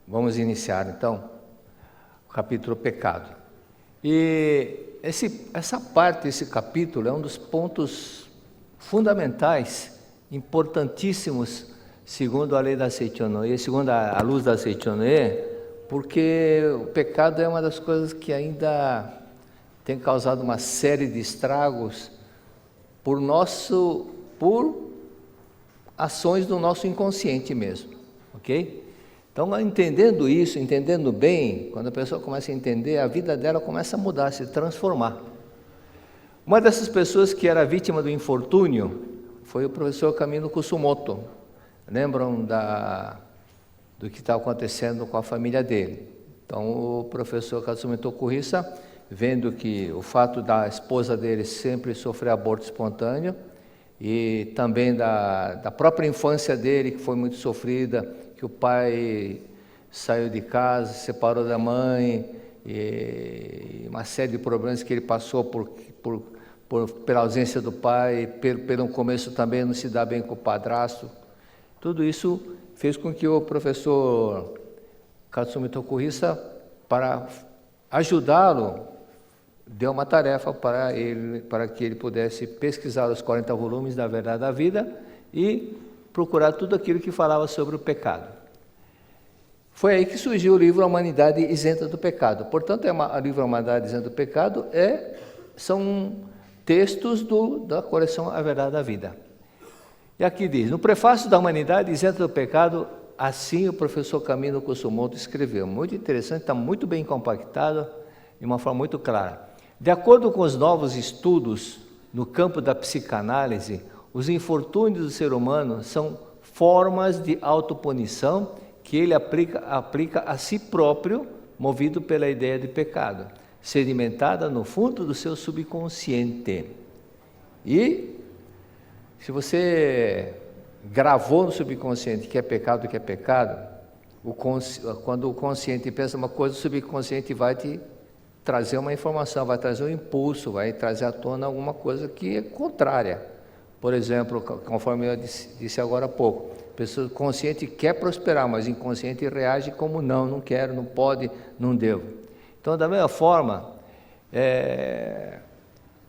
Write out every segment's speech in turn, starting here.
Vamos iniciar então o capítulo Pecado. E essa parte, esse capítulo é um dos pontos fundamentais, importantíssimos, segundo a lei da Seichonoye, segundo a luz da Seichonoye, porque o pecado é uma das coisas que ainda tem causado uma série de estragos por ações do nosso inconsciente mesmo, ok? Então, entendendo isso, entendendo bem, quando a pessoa começa a entender, a vida dela começa a mudar, a se transformar. Uma dessas pessoas que era vítima do infortúnio foi o professor Kamino Kusumoto. Lembram do que está acontecendo com a família dele? Então, o professor Katsumi Tokuhisa, vendo que o fato da esposa dele sempre sofrer aborto espontâneo e também da própria infância dele, que foi muito sofrida, que o pai saiu de casa, separou da mãe, e uma série de problemas que ele passou pela ausência do pai, pelo começo também não se dá bem com o padrasto. Tudo isso fez com que o professor Katsumi Tokuhisa, para ajudá-lo, deu uma tarefa para que ele pudesse pesquisar os 40 volumes da Verdade da Vida e procurar tudo aquilo que falava sobre o pecado. Foi aí que surgiu o livro A Humanidade Isenta do Pecado. Portanto, o livro A Humanidade Isenta do Pecado são textos da coleção A Verdade da Vida. E aqui diz, no prefácio da Humanidade Isenta do Pecado, assim o professor Kamino Kusumoto escreveu. Muito interessante, está muito bem compactado, de uma forma muito clara. De acordo com os novos estudos no campo da psicanálise, os infortúnios do ser humano são formas de autopunição que ele aplica a si próprio, movido pela ideia de pecado, sedimentada no fundo do seu subconsciente. E se você gravou no subconsciente que é pecado, quando o consciente pensa uma coisa, o subconsciente vai te trazer uma informação, vai trazer um impulso, vai trazer à tona alguma coisa que é contrária. Por exemplo, conforme eu disse agora há pouco, a pessoa consciente quer prosperar, mas inconsciente reage como não quero, não pode, não devo. Então, da mesma forma,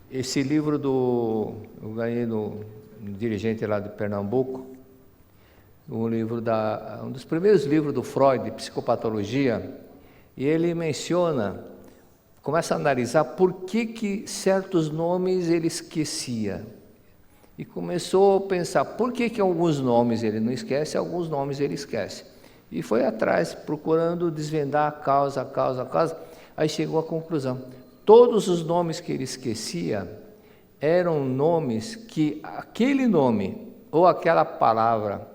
esse livro eu ganhei do dirigente lá de Pernambuco, um dos primeiros livros do Freud, de psicopatologia, e ele começa a analisar por que certos nomes ele esquecia. E começou a pensar, por que alguns nomes ele não esquece, alguns nomes ele esquece. E foi atrás, procurando desvendar a causa. Aí chegou à conclusão. Todos os nomes que ele esquecia eram nomes que aquele nome ou aquela palavra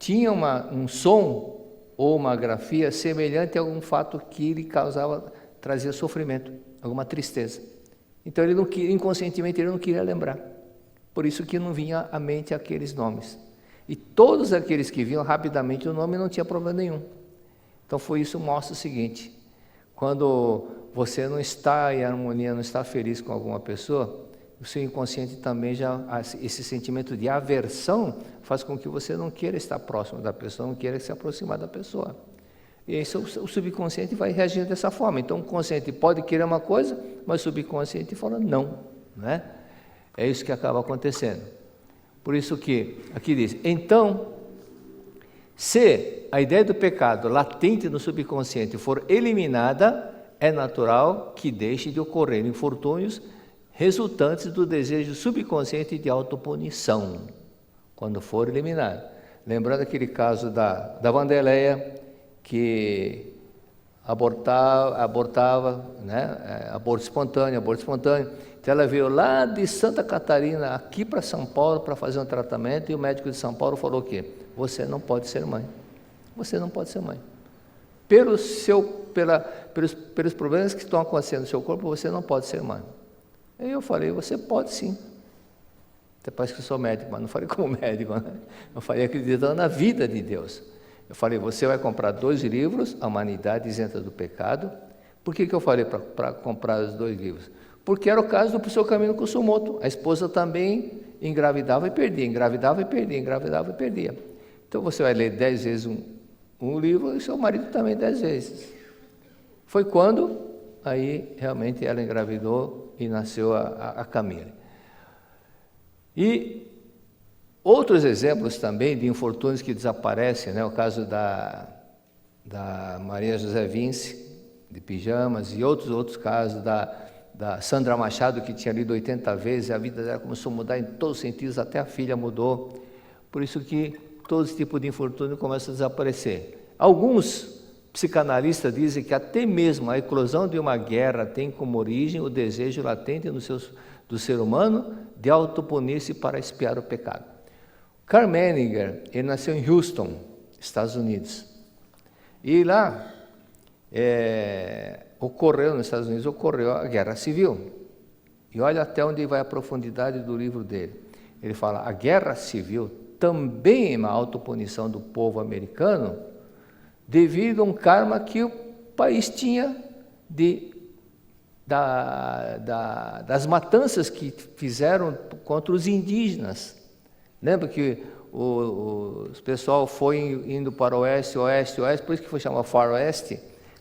tinha um som ou uma grafia semelhante a algum fato que lhe trazia sofrimento, alguma tristeza. Então inconscientemente ele não queria lembrar. Por isso que não vinha à mente aqueles nomes. E todos aqueles que vinham rapidamente o nome não tinha problema nenhum. Então isso mostra o seguinte: quando você não está em harmonia, não está feliz com alguma pessoa, o seu inconsciente também esse sentimento de aversão faz com que você não queira estar próximo da pessoa, não queira se aproximar da pessoa. E aí o subconsciente vai reagindo dessa forma. Então o consciente pode querer uma coisa, mas o subconsciente fala não, né? É isso que acaba acontecendo. Por isso que aqui diz, então, se a ideia do pecado latente no subconsciente for eliminada, é natural que deixe de ocorrer infortúnios resultantes do desejo subconsciente de autopunição, quando for eliminado. Lembrando aquele caso da Wanderleia, que abortava, né? Aborto espontâneo. Então ela veio lá de Santa Catarina aqui para São Paulo para fazer um tratamento, e o médico de São Paulo falou o quê? Você não pode ser mãe. Você não pode ser mãe. Pelos problemas que estão acontecendo no seu corpo, você não pode ser mãe. Aí eu falei, você pode sim. Até parece que eu sou médico, mas não falei como médico, né? Eu falei acreditando na vida de Deus. Eu falei, você vai comprar 2 livros, A Humanidade Isenta do Pecado. Por que eu falei para comprar os 2 livros? Porque era o caso do professor Kamino Kusumoto. A esposa também engravidava e perdia, engravidava e perdia. Então você vai ler 10 vezes um livro e seu marido também 10 vezes. Foi quando aí realmente ela engravidou e nasceu a Camille. E outros exemplos também de infortúnios que desaparecem, né? O caso da Maria José Vince, de Pijamas, e outros casos da Sandra Machado, que tinha lido 80 vezes, a vida dela começou a mudar em todos os sentidos, até a filha mudou. Por isso que todo esse tipo de infortúnio começa a desaparecer. Alguns psicanalistas dizem que até mesmo a eclosão de uma guerra tem como origem o desejo latente do ser humano de autopunir-se para expiar o pecado. Karl Menninger, ele nasceu em Houston, Estados Unidos. E lá nos Estados Unidos ocorreu a Guerra Civil. E olha até onde vai a profundidade do livro dele. Ele fala, a Guerra Civil também é uma autopunição do povo americano devido a um karma que o país tinha das matanças que fizeram contra os indígenas. Lembra que o pessoal foi indo para o oeste, por isso que foi chamado faroeste,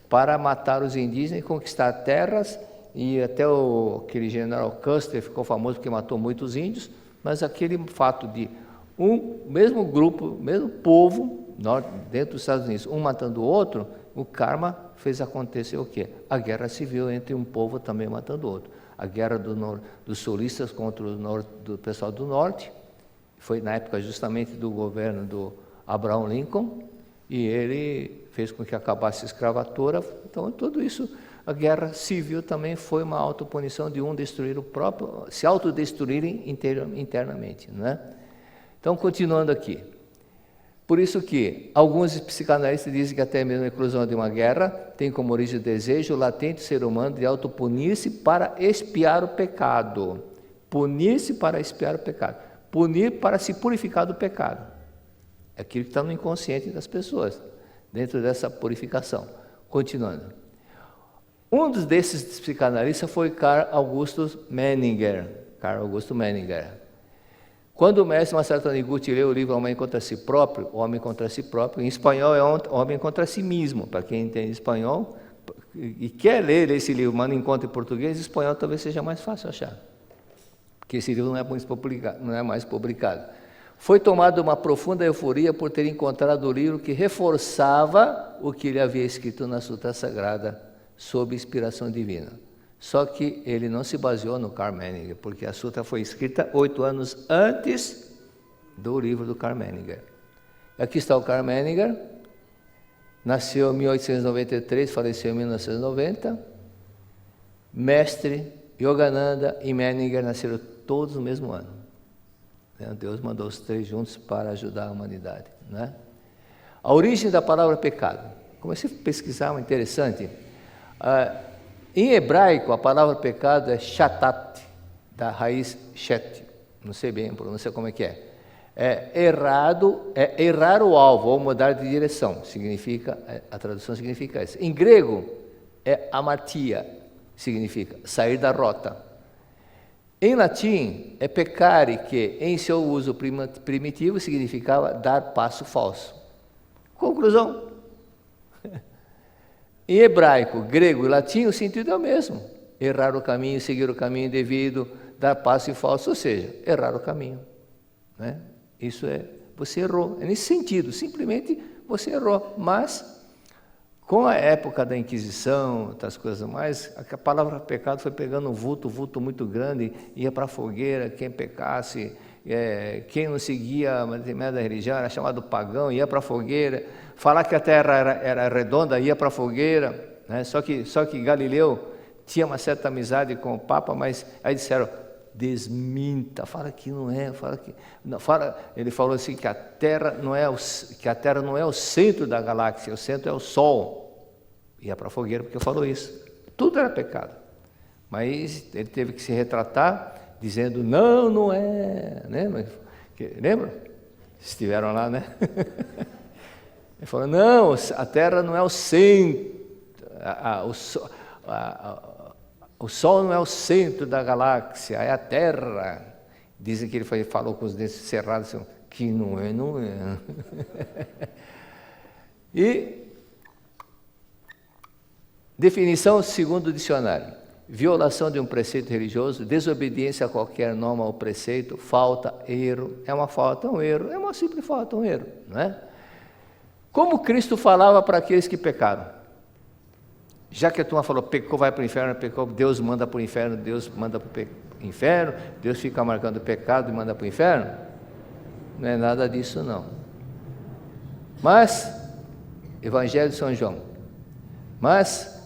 para matar os indígenas e conquistar terras, e até aquele general Custer ficou famoso porque matou muitos índios, mas aquele fato de mesmo grupo, mesmo povo, dentro dos Estados Unidos, um matando o outro, o karma fez acontecer o quê? A guerra civil entre um povo também matando o outro. A guerra dos sulistas contra do pessoal do norte, foi na época justamente do governo do Abraham Lincoln, e ele fez com que acabasse a escravatura. Então, tudo isso, a guerra civil também foi uma autopunição de destruir o próprio, se autodestruírem internamente, não é? Então, continuando aqui. Por isso que alguns psicanalistas dizem que até mesmo a eclosão de uma guerra tem como origem o desejo latente do ser humano de autopunir-se para expiar o pecado. Punir-se para expiar o pecado. Punir para se purificar do pecado. É aquilo que está no inconsciente das pessoas, dentro dessa purificação. Continuando. Um desses psicanalistas foi Carl Augustus Menninger. Quando o mestre Marcelo Taniguchi leu o livro Homem contra Si Próprio, em espanhol é Homem contra Si Mesmo, para quem entende espanhol e quer ler esse livro, mas não encontra em português, espanhol talvez seja mais fácil achar, porque esse livro não é mais publicado. Foi tomado uma profunda euforia por ter encontrado o livro que reforçava o que ele havia escrito na Sutra Sagrada, sob inspiração divina. Só que ele não se baseou no Karl Menninger, porque a Sutra foi escrita 8 anos antes do livro do Karl Menninger. Aqui está o Karl Menninger, nasceu em 1893, faleceu em 1990. Mestre Yogananda e Menninger nasceram todos no mesmo ano. Deus mandou os 3 juntos para ajudar a humanidade, né? A origem da palavra pecado. Comecei a pesquisar, interessante. Em hebraico, a palavra pecado é shatat, da raiz shet. Não sei bem, não sei como é que é. Errar o alvo ou mudar de direção. A tradução significa isso. Em grego, é amartia, significa sair da rota. Em latim, é peccare, que em seu uso primitivo significava dar passo falso. Conclusão. Em hebraico, grego e latim, o sentido é o mesmo. Errar o caminho, seguir o caminho indevido, dar passo falso, ou seja, errar o caminho, né? Isso você errou. É nesse sentido, simplesmente você errou. Mas, com a época da Inquisição, outras coisas mais, a palavra pecado foi pegando um vulto muito grande, ia para a fogueira, quem pecasse, quem não seguia a determinada religião era chamado pagão, ia para a fogueira. Falar que a terra era redonda, ia para a fogueira, né? Só que Galileu tinha uma certa amizade com o Papa, mas aí disseram, desminta, fala que não é, ele falou assim que a Terra não é o centro da galáxia, o centro é o Sol. Ia para a fogueira porque falou isso. Tudo era pecado. Mas ele teve que se retratar, dizendo, não é, né? Lembra? Estiveram lá, né? Ele falou, não, a Terra não é o centro, o Sol não é o centro da galáxia, é a Terra. Dizem que ele falou com os dentes cerrados, assim, que não é. E definição segundo o dicionário: violação de um preceito religioso, desobediência a qualquer norma ou preceito, falta, erro. É uma falta, um erro, é uma simples falta, um erro, não é? Como Cristo falava para aqueles que pecaram? Já que a turma falou, pecou, vai para o inferno, pecou, Deus manda para o inferno, Deus manda para o inferno, Deus fica marcando o pecado e manda para o inferno? Não é nada disso não. Mas, Evangelho de São João, mas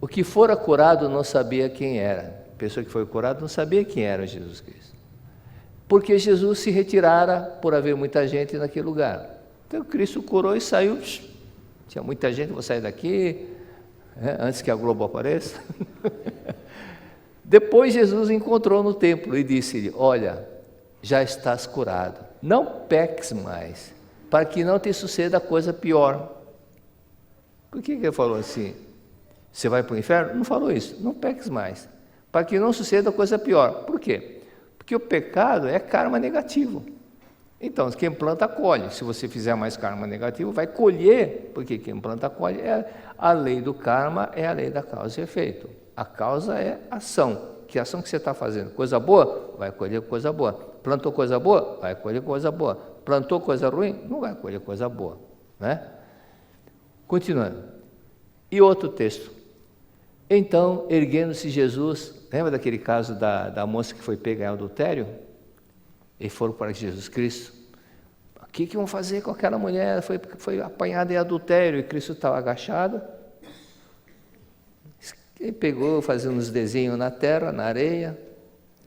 o que fora curado não sabia quem era. A pessoa que foi curada não sabia quem era Jesus Cristo. Porque Jesus se retirara por haver muita gente naquele lugar. Então Cristo curou e saiu. Tinha muita gente, vou sair daqui, antes que a Globo apareça. Depois Jesus encontrou no templo e disse-lhe: olha, já estás curado, não peques mais, para que não te suceda coisa pior. Por que ele falou assim? Você vai para o inferno? Não falou isso, não peques mais, para que não suceda coisa pior. Por quê? Porque o pecado é karma negativo. Então, quem planta, colhe. Se você fizer mais karma negativo, vai colher, porque quem planta, colhe. A lei do karma é a lei da causa e efeito. A causa é ação. Que ação que você está fazendo? Coisa boa? Vai colher coisa boa. Plantou coisa boa? Vai colher coisa boa. Plantou coisa ruim? Não vai colher coisa boa, né? Continuando. E outro texto. Então, erguendo-se Jesus, lembra daquele caso da moça que foi pega em adultério? E foram para Jesus Cristo. O que vão fazer com aquela mulher? Foi apanhada em adultério e Cristo estava agachado. Ele pegou, fazendo uns desenhos na terra, na areia,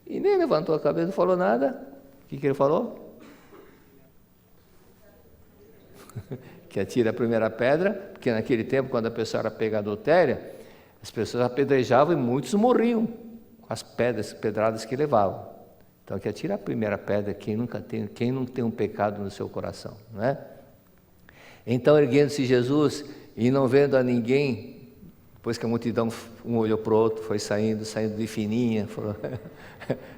e nem levantou a cabeça, não falou nada. O que ele falou? Que atira a primeira pedra, porque naquele tempo, quando a pessoa era pega em adultério, as pessoas apedrejavam e muitos morriam com as pedradas que levavam. Então, que atira a primeira pedra quem não tem um pecado no seu coração, não é? Então, erguendo-se Jesus e não vendo a ninguém, depois que a multidão, um olhou para o outro, foi saindo de fininha, falou,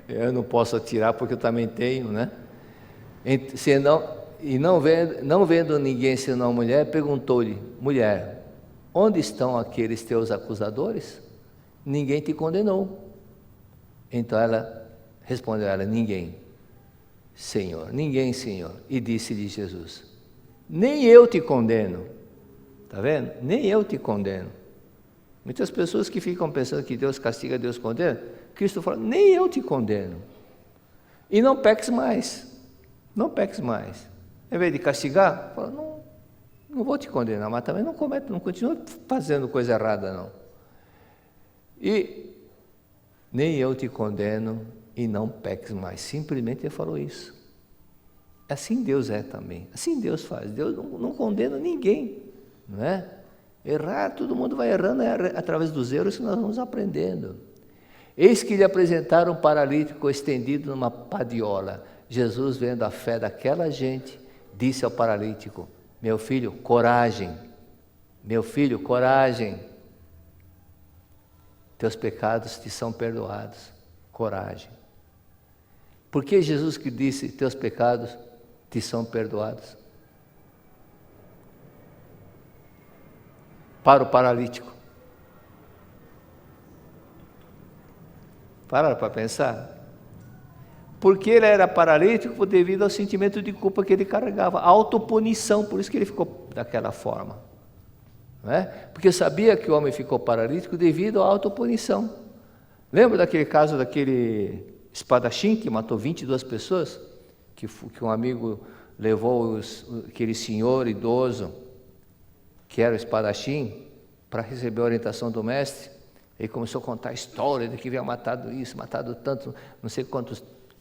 eu não posso atirar porque eu também tenho, né? Não vendo ninguém senão a mulher, perguntou-lhe: mulher, onde estão aqueles teus acusadores? Ninguém te condenou. Então ela respondeu a ela: ninguém, Senhor, ninguém, Senhor. E disse-lhe Jesus: nem eu te condeno. Está vendo? Nem eu te condeno. Muitas pessoas que ficam pensando que Deus castiga, Deus condena. Cristo fala: nem eu te condeno. E não peques mais. Não peques mais. Em vez de castigar, fala: não vou te condenar, mas também não continua fazendo coisa errada, não. E nem eu te condeno e não peques mais. Simplesmente ele falou isso. Assim Deus é também. Assim Deus faz. Deus não condena ninguém, não é? Errar, todo mundo vai errando, através dos erros que nós vamos aprendendo. Eis que lhe apresentaram um paralítico estendido numa padiola. Jesus, vendo a fé daquela gente, disse ao paralítico: meu filho, coragem. Meu filho, coragem. Teus pecados te são perdoados. Coragem. Por que Jesus que disse: teus pecados te são perdoados? Para o paralítico. Pararam para pensar? Porque ele era paralítico devido ao sentimento de culpa que ele carregava, a autopunição, por isso que ele ficou daquela forma. Não é? Porque sabia que o homem ficou paralítico devido à autopunição. Lembra daquele caso daquele espadachim que matou 22 pessoas? Que um amigo levou aquele senhor idoso, que era o espadachim, para receber a orientação do mestre. Ele começou a contar a história de que havia matado isso, matado tanto, não sei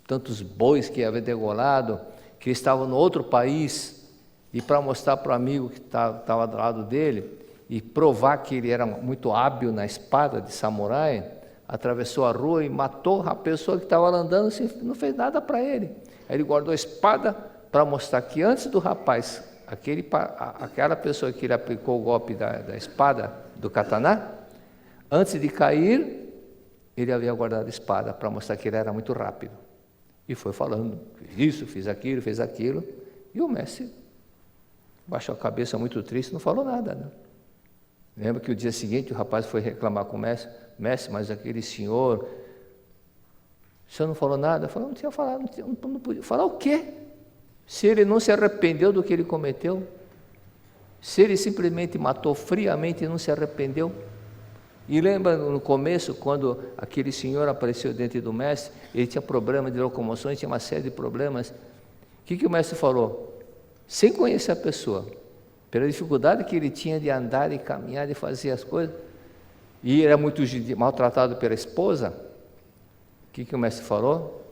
tantos bois que havia degolado, que estava no outro país, e para mostrar para o amigo que estava do lado dele, e provar que ele era muito hábil na espada de samurai, atravessou a rua e matou a pessoa que estava andando, assim, não fez nada para ele. Aí ele guardou a espada para mostrar que antes do rapaz, aquela pessoa que ele aplicou o golpe da espada, do katana, antes de cair, ele havia guardado a espada para mostrar que ele era muito rápido. E foi falando: fiz isso, fiz aquilo, e o mestre baixou a cabeça muito triste, não falou nada, né? Lembra que o dia seguinte o rapaz foi reclamar com o mestre, mas aquele senhor, o senhor não falou nada? Falou, não tinha falado, não podia. Falar o quê? Se ele não se arrependeu do que ele cometeu, se ele simplesmente matou friamente e não se arrependeu. E lembra no começo, quando aquele senhor apareceu diante do mestre, ele tinha problema de locomoção, tinha uma série de problemas. O que o mestre falou? Sem conhecer a pessoa, pela dificuldade que ele tinha de andar e caminhar, de fazer as coisas, e era muito maltratado pela esposa, o que o mestre falou?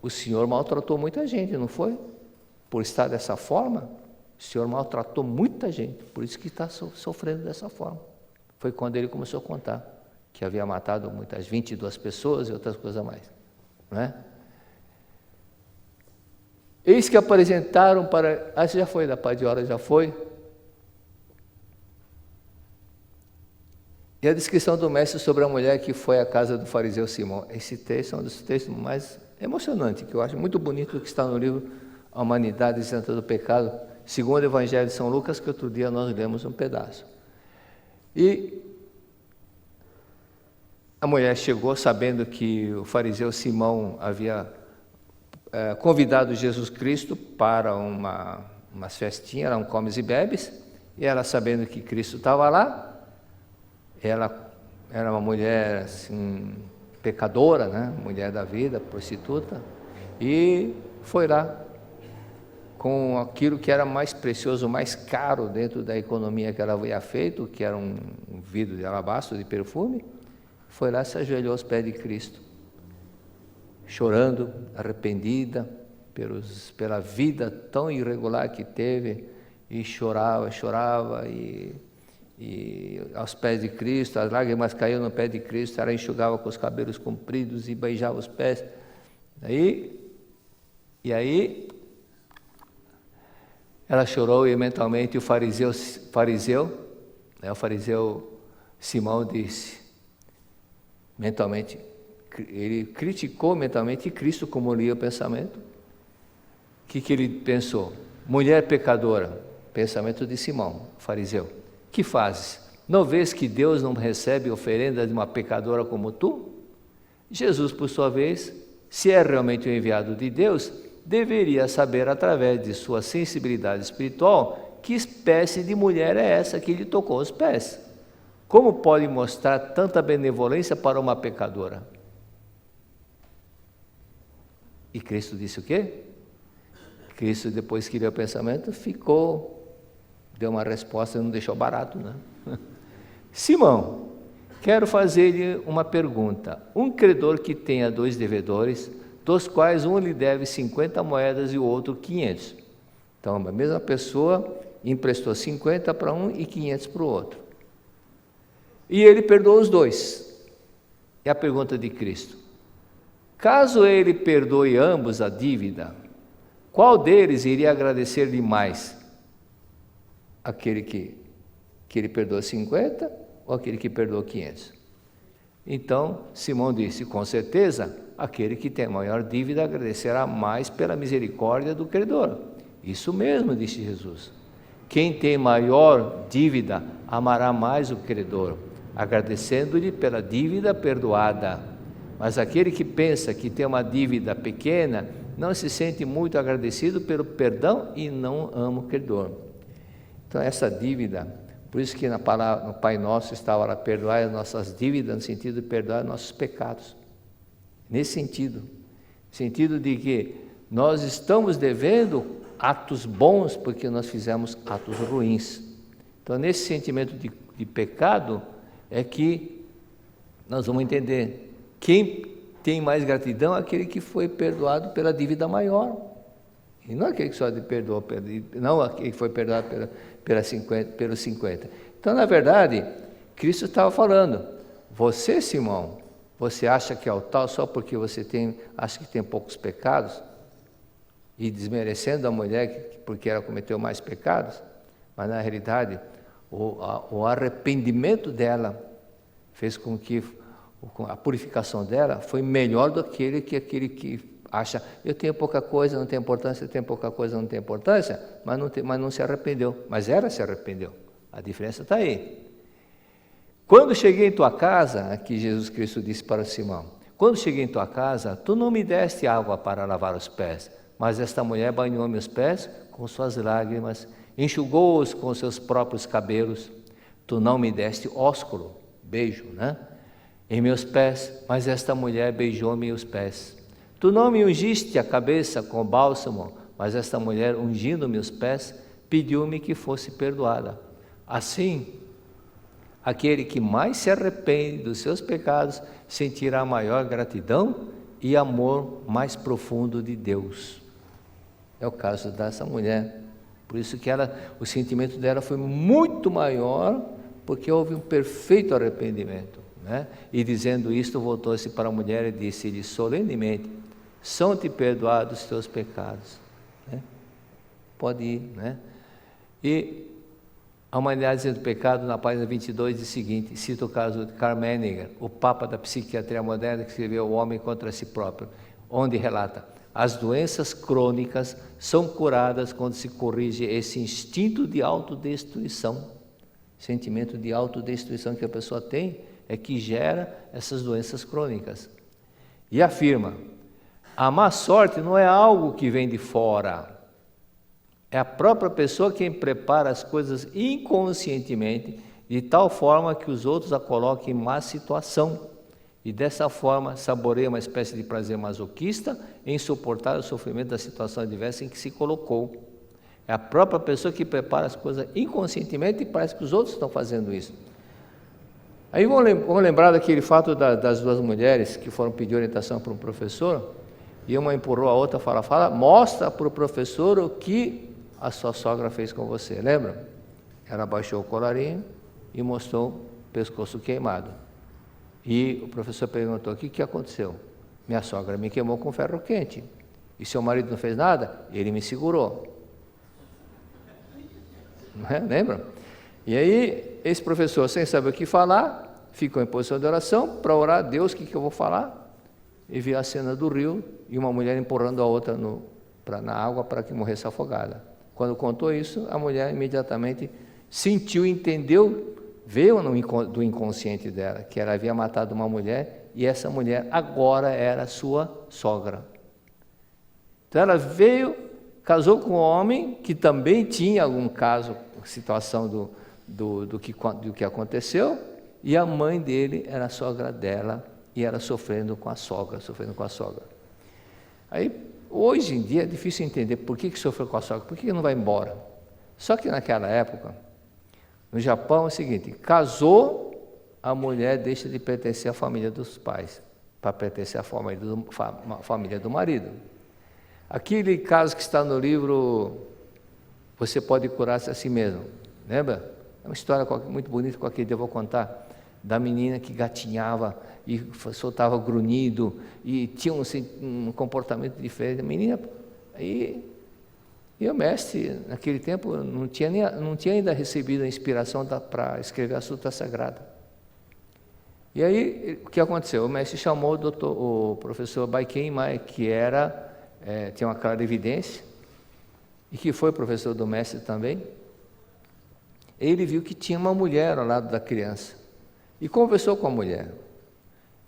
O senhor maltratou muita gente, não foi? Por estar dessa forma, o senhor maltratou muita gente, por isso que está sofrendo dessa forma. Foi quando ele começou a contar que havia matado muitas 22 pessoas e outras coisas mais, não é? Eis que apresentaram para... Você já foi da Paz de Hora, já foi? E a descrição do mestre sobre a mulher que foi à casa do fariseu Simão. Esse texto é um dos textos mais emocionantes, que eu acho muito bonito, que está no livro A Humanidade Isenta do Pecado, segundo o Evangelho de São Lucas, que outro dia nós lemos um pedaço. E a mulher chegou sabendo que o fariseu Simão havia convidado Jesus Cristo para umas festinhas, eram comes e bebes, e ela sabendo que Cristo estava lá, ela era uma mulher assim, pecadora, né? Mulher da vida, prostituta, e foi lá com aquilo que era mais precioso, mais caro dentro da economia que ela havia feito, que era um vidro de alabastro de perfume, foi lá e se ajoelhou aos pés de Cristo, chorando, arrependida pela vida tão irregular que teve, e chorava, e aos pés de Cristo, as lágrimas caíam no pé de Cristo, ela enxugava com os cabelos compridos e beijava os pés. E aí ela chorou e mentalmente o fariseu Simão disse, mentalmente, ele criticou mentalmente Cristo, como lia o pensamento. O que ele pensou? Mulher pecadora, pensamento de Simão, fariseu. Que fazes? Não vês que Deus não recebe oferenda de uma pecadora como tu? Jesus, por sua vez, se é realmente o enviado de Deus, deveria saber, através de sua sensibilidade espiritual, que espécie de mulher é essa que lhe tocou os pés. Como pode mostrar tanta benevolência para uma pecadora? E Cristo disse o quê? Cristo, depois que leu o pensamento, deu uma resposta e não deixou barato, né? Simão, quero fazer-lhe uma pergunta. Um credor que tenha 2 devedores, dos quais um lhe deve 50 moedas e o outro 500. Então, a mesma pessoa emprestou 50 para um e 500 para o outro. E ele perdoou os 2. É a pergunta de Cristo. Caso ele perdoe ambos a dívida, qual deles iria agradecer-lhe mais? Aquele que ele perdoou 50 ou aquele que perdoou 500? Então, Simão disse, com certeza, aquele que tem maior dívida agradecerá mais pela misericórdia do credor. Isso mesmo, disse Jesus. Quem tem maior dívida amará mais o credor, agradecendo-lhe pela dívida perdoada. Mas aquele que pensa que tem uma dívida pequena, não se sente muito agradecido pelo perdão e não ama o credor. Então essa dívida, por isso que na palavra, no Pai Nosso estava lá, perdoar as nossas dívidas, no sentido de perdoar nossos pecados. Nesse sentido de que nós estamos devendo atos bons porque nós fizemos atos ruins. Então nesse sentimento de pecado é que nós vamos entender quem tem mais gratidão é aquele que foi perdoado pela dívida maior. E não aquele que só perdoou, não aquele que foi perdoado pelos 50. Então, na verdade, Cristo estava falando, você, Simão, você acha que é o tal só porque você acha que tem poucos pecados? E desmerecendo a mulher porque ela cometeu mais pecados? Mas, na realidade, o arrependimento dela fez com que a purificação dela foi melhor do que aquele que acha, eu tenho pouca coisa, não tem importância, eu tenho pouca coisa, não tem importância, mas não se arrependeu. Mas ela se arrependeu. A diferença está aí. Quando cheguei em tua casa, aqui Jesus Cristo disse para Simão, quando cheguei em tua casa, tu não me deste água para lavar os pés, mas esta mulher banhou meus pés com suas lágrimas, enxugou-os com seus próprios cabelos. Tu não me deste ósculo, beijo, né? Em meus pés, mas esta mulher beijou-me os pés. Tu não me ungiste a cabeça com bálsamo, mas esta mulher, ungindo meus pés, pediu-me que fosse perdoada. Assim, aquele que mais se arrepende dos seus pecados sentirá maior gratidão e amor mais profundo de Deus. É o caso dessa mulher. Por isso que o sentimento dela foi muito maior, porque houve um perfeito arrependimento, né? E dizendo isto, voltou-se para a mulher e disse-lhe solenemente, são-te perdoados os teus pecados, né? Pode ir, né? E a humanidade do pecado, na página 22, diz o seguinte, cita o caso de Karl Menninger, o papa da psiquiatria moderna, que escreveu O Homem contra Si Próprio, onde relata, as doenças crônicas são curadas quando se corrige esse instinto de autodestruição. Sentimento de autodestruição que a pessoa tem é que gera essas doenças crônicas. E afirma, a má sorte não é algo que vem de fora, é a própria pessoa quem prepara as coisas inconscientemente, de tal forma que os outros a coloquem em má situação. E dessa forma saboreia uma espécie de prazer masoquista em suportar o sofrimento da situação adversa em que se colocou. É a própria pessoa que prepara as coisas inconscientemente e parece que os outros estão fazendo isso. Aí vamos lembrar daquele fato das duas mulheres que foram pedir orientação para um professor, e uma empurrou a outra, fala, mostra para o professor o que a sua sogra fez com você, lembra? Ela baixou o colarinho e mostrou o pescoço queimado. E o professor perguntou, o que aconteceu? Minha sogra me queimou com ferro quente. E seu marido não fez nada? Ele me segurou. Não é? Lembra? E aí, esse professor, sem saber o que falar, ficou em posição de oração para orar a Deus, o que eu vou falar? E viu a cena do rio e uma mulher empurrando a outra na água para que morresse afogada. Quando contou isso, a mulher imediatamente sentiu, entendeu, veio do inconsciente dela, que ela havia matado uma mulher e essa mulher agora era sua sogra. Então ela veio, casou com um homem que também tinha algum caso, situação do que aconteceu, e a mãe dele era a sogra dela e ela sofrendo com a sogra. Aí, hoje em dia é difícil entender por que sofreu com a sogra, por que não vai embora. Só que naquela época, no Japão é o seguinte, casou, a mulher deixa de pertencer à família dos pais, para pertencer à família do marido. Aquele caso que está no livro, Você Pode Curar-se a Si Mesmo, lembra? É uma história muito bonita, qualquer dia eu vou contar, da menina que gatinhava e soltava grunhido e tinha um comportamento diferente. A menina, e o mestre, naquele tempo, não tinha ainda recebido a inspiração para escrever a Sutra Sagrada. E aí, o que aconteceu? O mestre chamou o professor Baikenmai, que tinha uma clara evidência, e que foi professor do mestre também. Ele viu que tinha uma mulher ao lado da criança, e conversou com a mulher.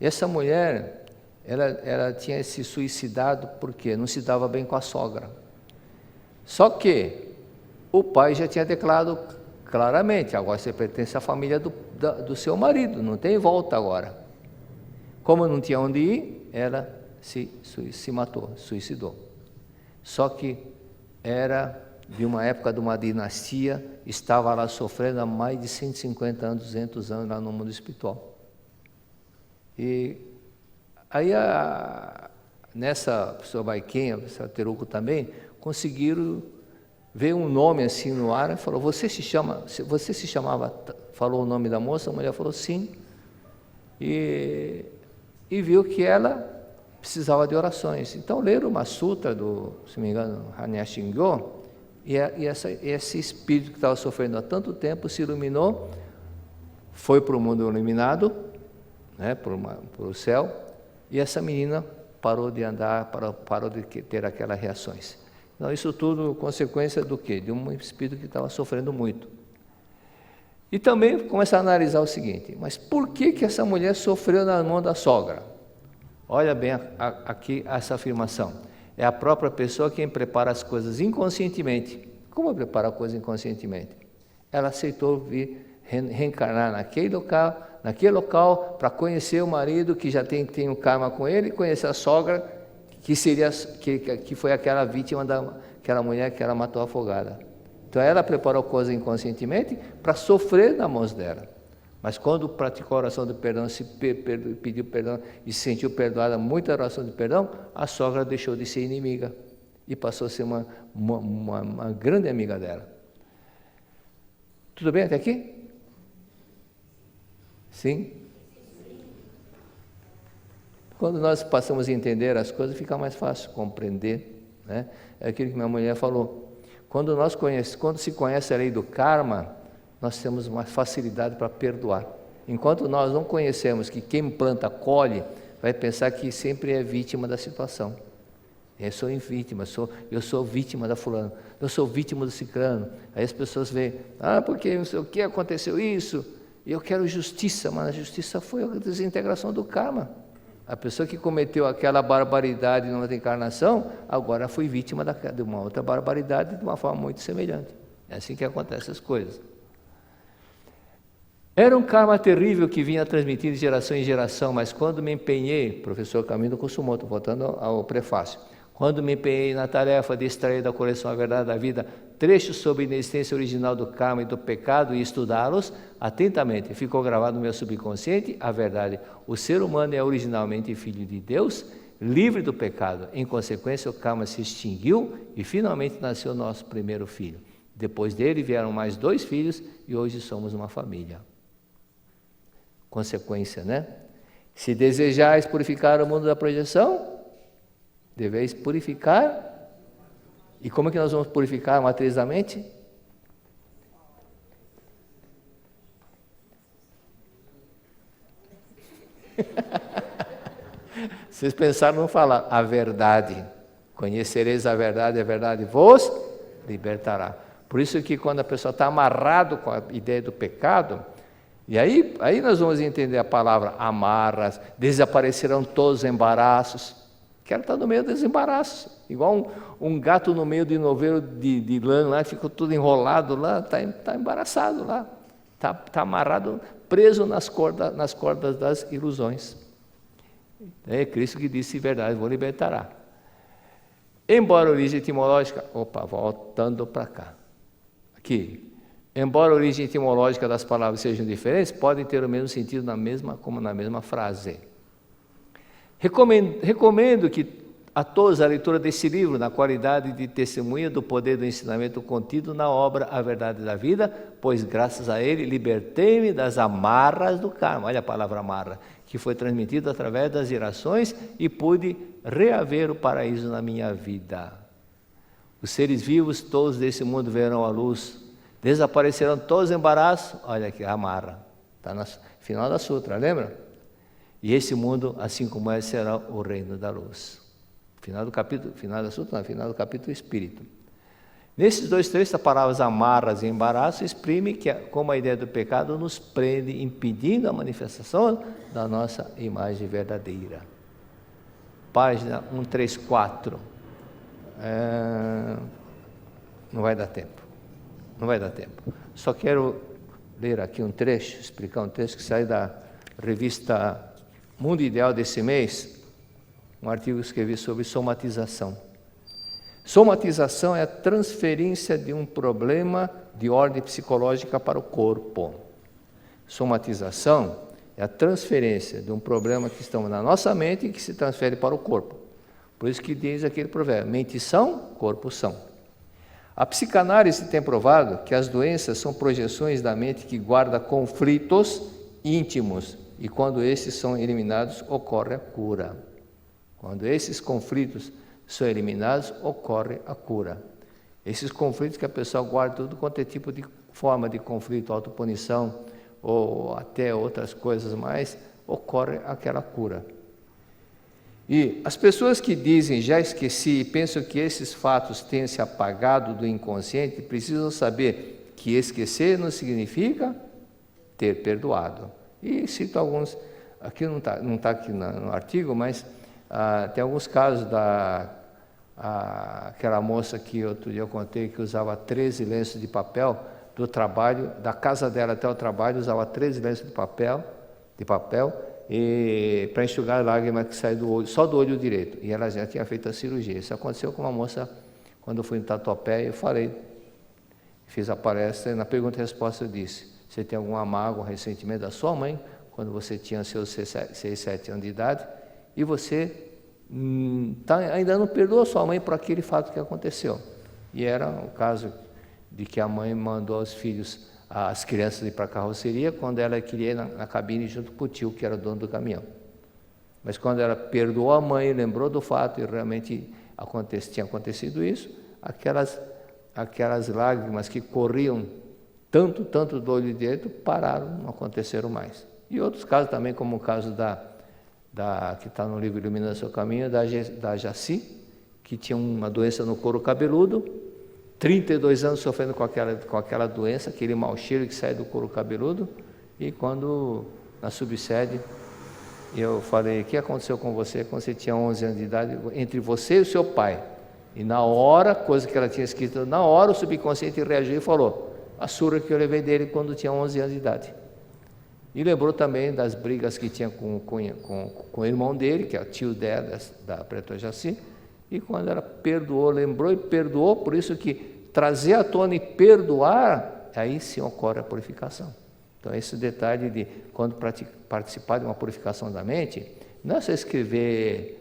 E essa mulher, ela tinha se suicidado porque não se dava bem com a sogra. Só que o pai já tinha declarado claramente, agora você pertence à família do seu marido, não tem volta agora. Como não tinha onde ir, ela se matou, suicidou. Só que era de uma época de uma dinastia, estava lá sofrendo há mais de 150 anos, 200 anos lá no mundo espiritual. E aí nessa pessoa Baiken, a pessoa Teruco também, conseguiram ver um nome assim no ar e falou, você se chamava, falou o nome da moça, a mulher falou sim, e viu que ela precisava de orações. Então leram uma sutra se não me engano, Hanya Shingyo, e esse espírito que estava sofrendo há tanto tempo se iluminou, foi para o mundo iluminado, né, para o céu, e essa menina parou de andar, parou de ter aquelas reações. Então, isso tudo consequência do quê? De um espírito que estava sofrendo muito. E também começar a analisar o seguinte, mas por que essa mulher sofreu na mão da sogra? Olha bem aqui essa afirmação. É a própria pessoa quem prepara as coisas inconscientemente. Como prepara a coisa inconscientemente? Ela aceitou vir reencarnar naquele local para conhecer o marido que já tem um karma com ele, e conhecer a sogra que foi aquela vítima daquela mulher que ela matou afogada. Então ela preparou a coisa inconscientemente para sofrer nas mãos dela. Mas quando praticou a oração de perdão, se pediu perdão e se sentiu perdoada, muita oração de perdão, a sogra deixou de ser inimiga e passou a ser uma grande amiga dela. Tudo bem até aqui? Sim? Quando nós passamos a entender as coisas, fica mais fácil compreender, né? É aquilo que minha mulher falou. Quando se conhece a lei do karma, nós temos uma facilidade para perdoar. Enquanto nós não conhecemos que quem planta colhe, vai pensar que sempre é vítima da situação. Eu sou vítima, eu sou vítima da fulana, eu sou vítima do ciclano. Aí as pessoas veem, porque não sei o que aconteceu isso, e eu quero justiça, mas a justiça foi a desintegração do karma. A pessoa que cometeu aquela barbaridade numa encarnação, agora foi vítima de uma outra barbaridade de uma forma muito semelhante. É assim que acontecem as coisas. Era um karma terrível que vinha transmitindo de geração em geração, mas quando me empenhei, professor Camilo Kusumoto, voltando ao prefácio, quando me empenhei na tarefa de extrair da coleção A Verdade da Vida trechos sobre a inexistência original do karma e do pecado e estudá-los atentamente, ficou gravado no meu subconsciente a verdade. O ser humano é originalmente filho de Deus, livre do pecado. Em consequência, o karma se extinguiu e finalmente nasceu nosso primeiro filho. Depois dele vieram mais 2 filhos e hoje somos uma família. Consequência, né? Se desejais purificar o mundo da projeção, deveis purificar. E como é que nós vamos purificar a matriz da mente? Vocês pensaram não falar a verdade. Conhecereis a verdade vos libertará. Por isso que quando a pessoa está amarrado com a ideia do pecado, e aí nós vamos entender a palavra amarras, desaparecerão todos os embaraços, que ela está no meio dos embaraços, igual um gato no meio de novelo de lã lá, ficou tudo enrolado lá, está embaraçado lá, está amarrado, preso nas cordas das ilusões. É Cristo que disse, verdade, vou libertará. Embora a origem etimológica, voltando para cá, aqui, embora a origem etimológica das palavras sejam diferentes, podem ter o mesmo sentido como na mesma frase. Recomendo que a todos a leitura desse livro, na qualidade de testemunha do poder do ensinamento contido na obra A Verdade da Vida, pois graças a ele libertei-me das amarras do karma, olha a palavra amarra, que foi transmitido através das gerações e pude reaver o paraíso na minha vida. Os seres vivos, todos desse mundo verão a luz, desaparecerão todos os embaraços, olha aqui, amarra, está no final da sutra, lembra? E esse mundo, assim como é, será o reino da luz. Final do capítulo Espírito. Nesses 2 trechos, as palavras amarras e embaraço exprime que, como a ideia do pecado nos prende, impedindo a manifestação da nossa imagem verdadeira. Página 134. Não vai dar tempo. Só quero ler aqui um trecho, explicar um trecho que sai da revista Mundo Ideal desse mês, um artigo que escrevi sobre somatização. Somatização é a transferência de um problema de ordem psicológica para o corpo. Somatização é a transferência de um problema que está na nossa mente e que se transfere para o corpo. Por isso que diz aquele provérbio, mente são, corpo são. A psicanálise tem provado que as doenças são projeções da mente que guarda conflitos íntimos e quando esses são eliminados, ocorre a cura. Quando esses conflitos são eliminados, ocorre a cura. Esses conflitos que a pessoa guarda, tudo quanto é tipo de forma de conflito, autopunição ou até outras coisas mais, ocorre aquela cura. E as pessoas que dizem já esqueci e pensam que esses fatos tenham se apagado do inconsciente, precisam saber que esquecer não significa ter perdoado. E cito alguns, aqui não tá aqui no artigo, mas tem alguns casos aquela moça que outro dia eu contei que usava 13 lenços de papel do trabalho, da casa dela até o trabalho, usava 13 lenços de papel e para enxugar a lágrima que sai do olho, só do olho direito. E ela já tinha feito a cirurgia. Isso aconteceu com uma moça quando eu fui em Tatuapé. Eu falei, fiz a palestra e na pergunta e resposta eu disse: você tem alguma mágoa, ressentimento da sua mãe quando você tinha seus 6, 7 anos de idade e você ainda não perdoou sua mãe por aquele fato que aconteceu? E era o caso de que a mãe mandou os filhos, as crianças ir para a carroceria quando ela queria ir na cabine junto com o tio, que era dono do caminhão. Mas quando ela perdoou a mãe, lembrou do fato e realmente tinha acontecido isso, aquelas lágrimas que corriam tanto do olho direito pararam, não aconteceram mais. E outros casos também, como o caso que está no livro Iluminando Seu Caminho, da Jaci, que tinha uma doença no couro cabeludo, 32 anos sofrendo com aquela doença, aquele mau cheiro que sai do couro cabeludo, e quando na subsede eu falei: o que aconteceu com você quando você tinha 11 anos de idade, entre você e o seu pai? E na hora, coisa que ela tinha escrito, na hora o subconsciente reagiu e falou: a surra que eu levei dele quando tinha 11 anos de idade. E lembrou também das brigas que tinha com o irmão dele, que é o tio dela, da Preto Jaci. E quando ela perdoou, lembrou e perdoou, por isso que trazer à tona e perdoar, aí sim ocorre a purificação. Então esse detalhe de quando participar de uma purificação da mente, não é só escrever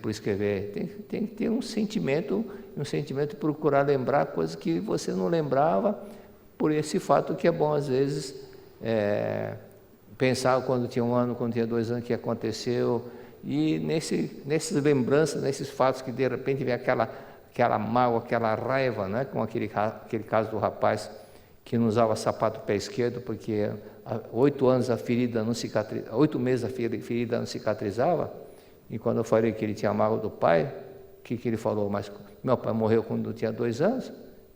por escrever, tem que ter um sentimento de procurar lembrar coisas que você não lembrava, por esse fato que é bom às vezes pensar quando tinha 1 ano, quando tinha 2 anos, que aconteceu. E nessas lembranças, nesses fatos que de repente vem aquela mágoa, aquela raiva, né? Como aquele caso do rapaz que não usava sapato pé esquerdo porque há 8 anos a ferida não cicatrizava, 8 meses a ferida não cicatrizava. E quando eu falei que ele tinha mágoa do pai, o que ele falou? Mas meu pai morreu quando eu tinha 2 anos.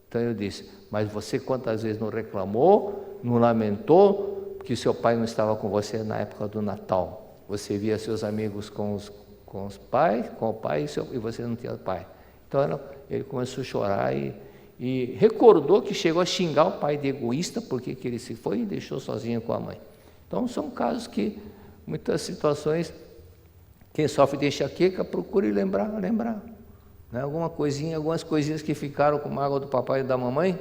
Então eu disse: mas você quantas vezes não reclamou, não lamentou que seu pai não estava com você na época do Natal? Você via seus amigos com o pai e você não tinha pai. Então ele começou a chorar e recordou que chegou a xingar o pai de egoísta porque que ele se foi e deixou sozinho com a mãe. Então são casos que, muitas situações, quem sofre de enxaqueca procure lembrar, né? Algumas coisinhas que ficaram com mágoa do papai e da mamãe,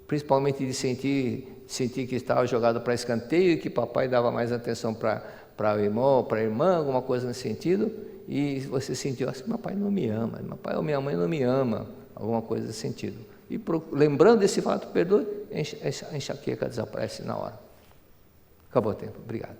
principalmente de sentir que estava jogado para escanteio e que papai dava mais atenção para o irmão, para a irmã, alguma coisa nesse sentido, e você sentiu assim: meu pai não me ama, meu pai ou minha mãe não me ama, alguma coisa nesse sentido. E lembrando desse fato, perdoe, a enxaqueca desaparece na hora. Acabou o tempo, obrigado.